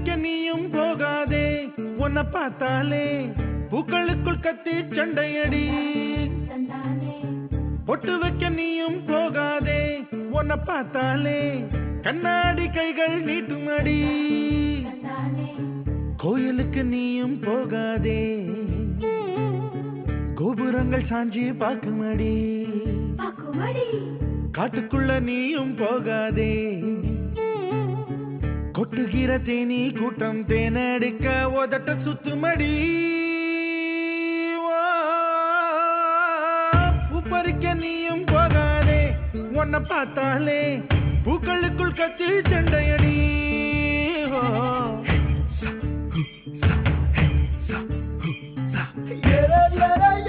பறிக்க நீயும் போகாதே உன்னை பார்த்தாலே பூக்களுக்குள் கத்தி சண்டையடி பொட்டு வைக்க நீயும் போகாதே உன்னை பார்த்தாலே கண்ணாடி கைகள் நீட்டுமடி கோயிலுக்கு நீயும் போகாதே கோபுரங்கள் சாஞ்சி பாக்குமடி காட்டுக்குள்ள நீயும் போகாதே கொட்டுகிற தேனி கூட்டம் தேனடிக்க உதட்ட சுத்துமடி பூப்பறிக்க நீயும் போகாதே உன்னை பார்த்தாலே பூக்களுக்குள் கத்தி சண்டையடி